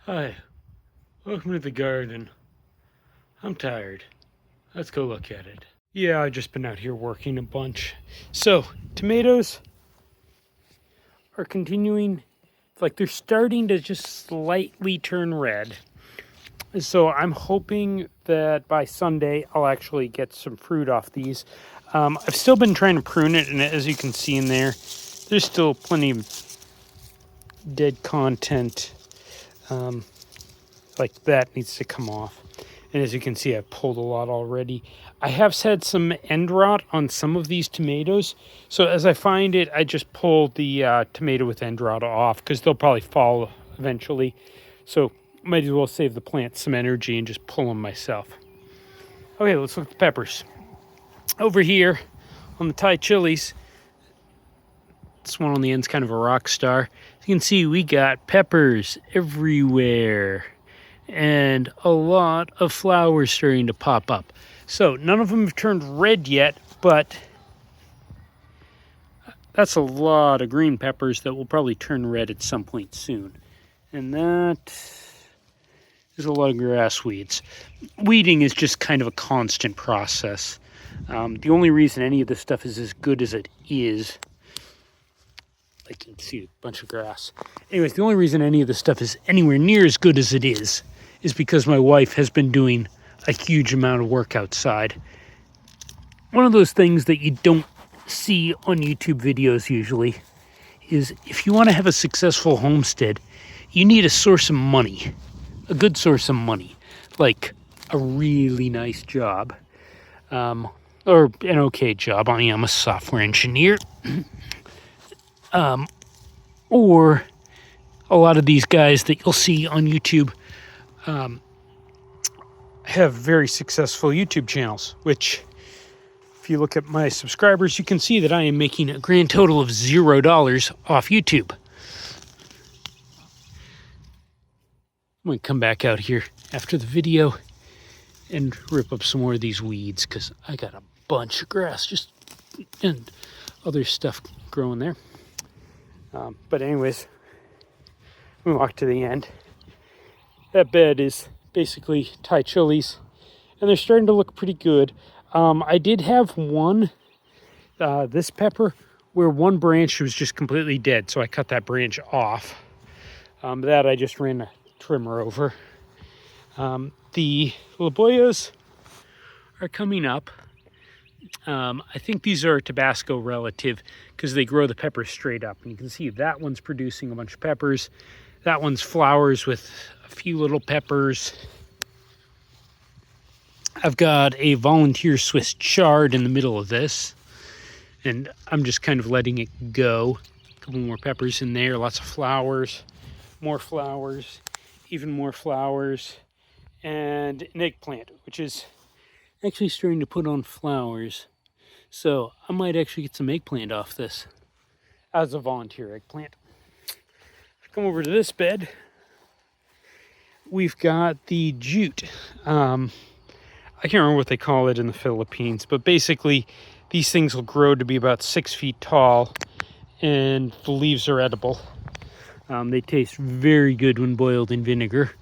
Hi, welcome to the garden. I'm tired. Let's go look at it. Yeah, I've just been out here working a bunch. So, tomatoes are continuing, like they're starting to just slightly turn red. So, I'm hoping that by Sunday I'll actually get some fruit off these. I've still been trying to prune it, and as you can see in there, there's still plenty of dead content. Like that needs to come off. And as you can see, I've pulled a lot already. I have had some end rot on some of these tomatoes. So as I find it, I just pull the tomato with end rot off because they'll probably fall eventually. So might as well save the plant some energy and just pull them myself. Okay, let's look at the peppers. Over here on the Thai chilies, this one on the end's kind of a rock star. As you can see, we got peppers everywhere. And a lot of flowers starting to pop up. So none of them have turned red yet, but that's a lot of green peppers that will probably turn red at some point soon. And that is a lot of grass weeds. Weeding is just kind of a constant process. The only reason any of this stuff is as good as it is, I can see a bunch of grass. Anyways, the only reason any of this stuff is anywhere near as good as it is because my wife has been doing a huge amount of work outside. One of those things that you don't see on YouTube videos usually is if you want to have a successful homestead, you need a source of money, a good source of money, like a really nice job, or an okay job. I am a software engineer. Or a lot of these guys that you'll see on YouTube have very successful YouTube channels, which if you look at my subscribers, you can see that I am making a grand total of $0 off YouTube. I'm going to come back out here after the video and rip up some more of these weeds because I got a bunch of grass and other stuff growing there. But anyways, we walk to the end. That bed is basically Thai chilies, and they're starting to look pretty good. I did have one, this pepper, where one branch was just completely dead, so I cut that branch off. That I just ran a trimmer over. The laboyos are coming up. I think these are a Tabasco relative because they grow the peppers straight up. And you can see that one's producing a bunch of peppers. That one's flowers with a few little peppers. I've got a volunteer Swiss chard in the middle of this. And I'm just kind of letting it go. A couple more peppers in there, lots of flowers, more flowers, even more flowers. And an eggplant, which is actually starting to put on flowers. So I might actually get some eggplant off this as a volunteer eggplant. Come over to this bed. We've got the jute. I can't remember what they call it in the Philippines, but basically these things will grow to be about 6 feet tall, and the leaves are edible. They taste very good when boiled in vinegar.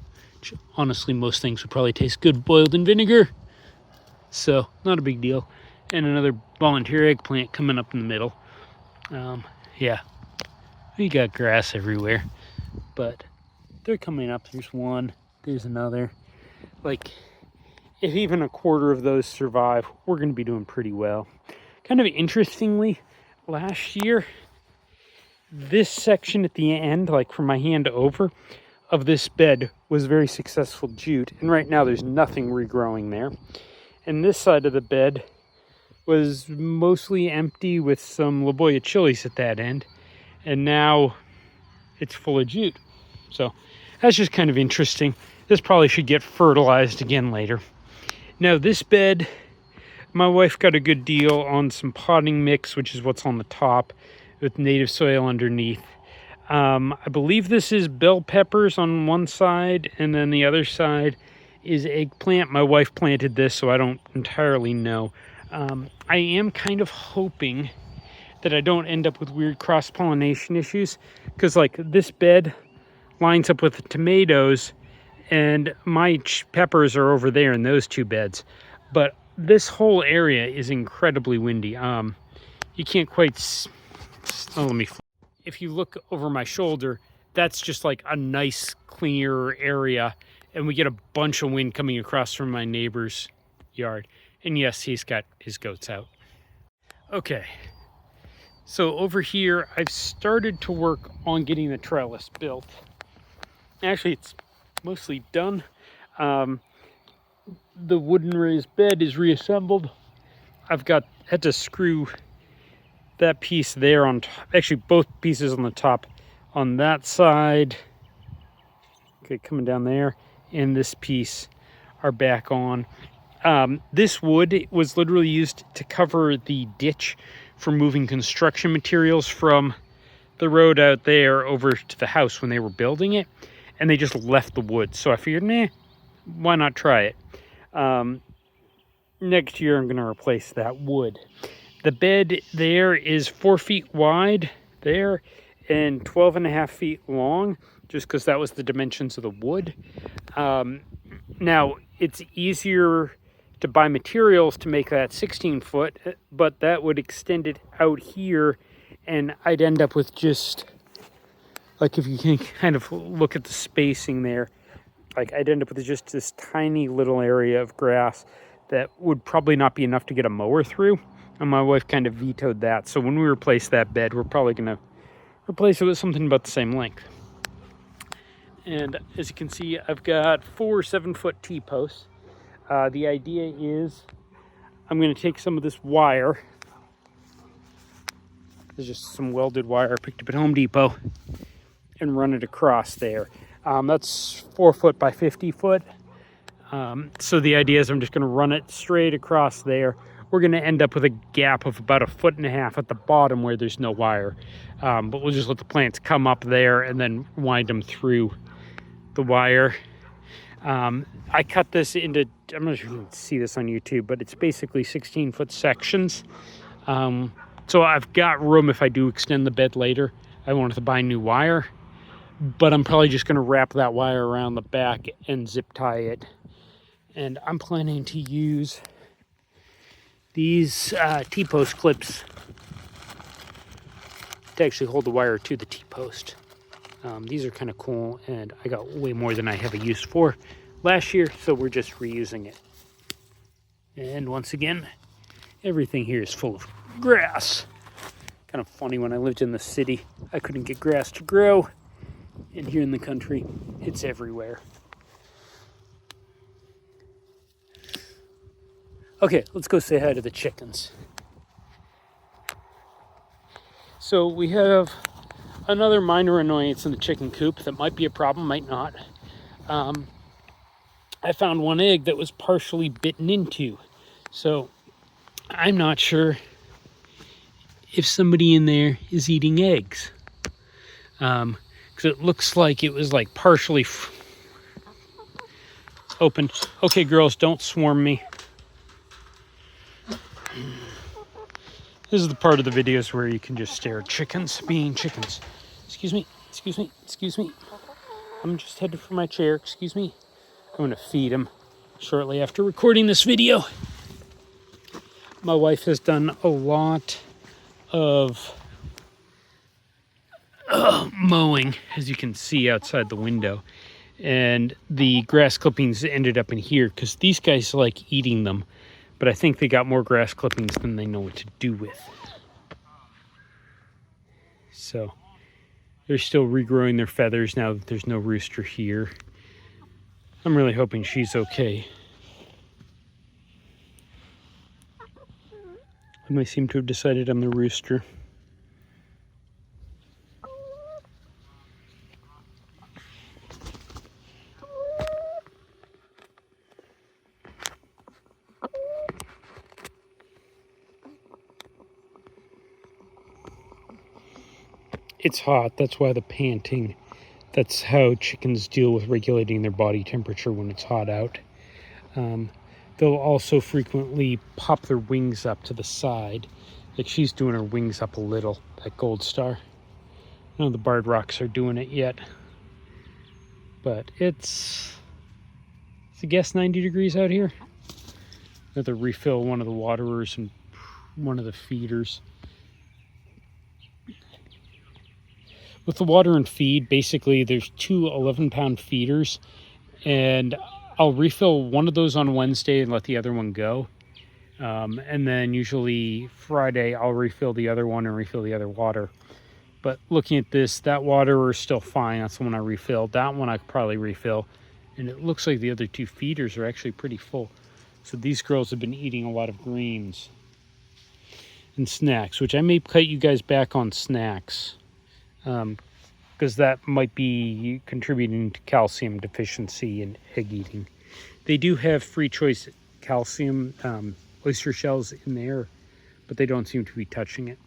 Which, honestly, most things would probably taste good boiled in vinegar. So, not a big deal. And another volunteer eggplant coming up in the middle. Yeah, we got grass everywhere. But they're coming up. There's one, there's another. Like, if even a quarter of those survive, we're going to be doing pretty well. Kind of interestingly, last year, this section at the end, like from my hand over, of this bed was very successful jute. And right now there's nothing regrowing there. And this side of the bed was mostly empty with some Laboya chilies at that end. And now it's full of jute. So that's just kind of interesting. This probably should get fertilized again later. Now this bed, my wife got a good deal on some potting mix, which is what's on the top, with native soil underneath. I believe this is bell peppers on one side, and then the other side is eggplant. My wife planted this, so I don't entirely know. I am kind of hoping that I don't end up with weird cross-pollination issues, because like this bed lines up with the tomatoes, and my peppers are over there in those two beds. But this whole area is incredibly windy. You can't quite, oh, let me, if you look over my shoulder, that's just like a nice clear area, and we get a bunch of wind coming across from my neighbor's yard. And yes, he's got his goats out. Okay, so over here I've started to work on getting the trellis built. Actually, it's mostly done. The wooden raised bed is reassembled. I've had to screw that piece there on top, actually both pieces on the top on that side. Okay, coming down there, and this piece are back on. This wood was literally used to cover the ditch for moving construction materials from the road out there over to the house when they were building it, and they just left the wood. So I figured, why not try it? Next year I'm going to replace that wood. The bed there is 4 feet wide there and 12.5 feet long, just because that was the dimensions of the wood. Now, it's easier to buy materials to make that 16 foot, but that would extend it out here, and I'd end up with just, like, if you can kind of look at the spacing there, like, I'd end up with just this tiny little area of grass that would probably not be enough to get a mower through. And my wife kind of vetoed that. So when we replace that bed, we're probably going to replace it with something about the same length. And as you can see, I've got 4 7-foot T-posts. The idea is I'm going to take some of this wire. There's just some welded wire I picked up at Home Depot and run it across there. That's 4 foot by 50 foot. So the idea is I'm just going to run it straight across there. We're going to end up with a gap of about 1.5 feet at the bottom where there's no wire. But we'll just let the plants come up there and then wind them through the wire. I cut this into, I'm not sure if you can see this on YouTube, but it's basically 16-foot sections. So I've got room if I do extend the bed later. I won't have to buy new wire, but I'm probably just going to wrap that wire around the back and zip tie it. And I'm planning to use these T-post clips to actually hold the wire to the T-post. These are kind of cool, and I got way more than I have a use for last year, so we're just reusing it. And once again, everything here is full of grass. Kind of funny, when I lived in the city, I couldn't get grass to grow, and here in the country, it's everywhere. Okay, let's go say hi to the chickens. So we have another minor annoyance in the chicken coop that might be a problem, might not. I found one egg that was partially bitten into. So I'm not sure if somebody in there is eating eggs. Because it looks like it was like partially open. Okay, girls, don't swarm me. This is the part of the videos where you can just stare at chickens being chickens. Excuse me, excuse me, excuse me. I'm just headed for my chair, excuse me. I'm going to feed him shortly after recording this video. My wife has done a lot of mowing, as you can see outside the window. And the grass clippings ended up in here because these guys like eating them. But I think they got more grass clippings than they know what to do with. So they're still regrowing their feathers now that there's no rooster here. I'm really hoping she's okay. And they seem to have decided I'm the rooster. It's hot, that's why the panting. That's how chickens deal with regulating their body temperature when it's hot out. They'll also frequently pop their wings up to the side. Like she's doing her wings up a little, that gold star. None of the barred rocks are doing it yet. But it's I guess 90 degrees out here. I have to refill one of the waterers and one of the feeders. With the water and feed, basically there's two 11-pound feeders, and I'll refill one of those on Wednesday and let the other one go. And then usually Friday I'll refill the other one and refill the other water. But looking at this, that water is still fine. That's the one I refilled. That one I could probably refill. And it looks like the other two feeders are actually pretty full. So these girls have been eating a lot of greens and snacks, which I may cut you guys back on snacks. Because that might be contributing to calcium deficiency and egg eating. They do have free choice calcium oyster shells in there, but they don't seem to be touching it.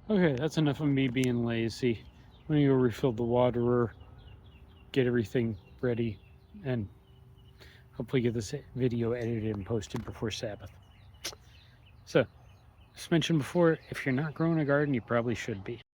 Okay, that's enough of me being lazy. I'm gonna go refill the waterer, get everything ready, and hopefully get this video edited and posted before Sabbath. So, as mentioned before, if you're not growing a garden, you probably should be.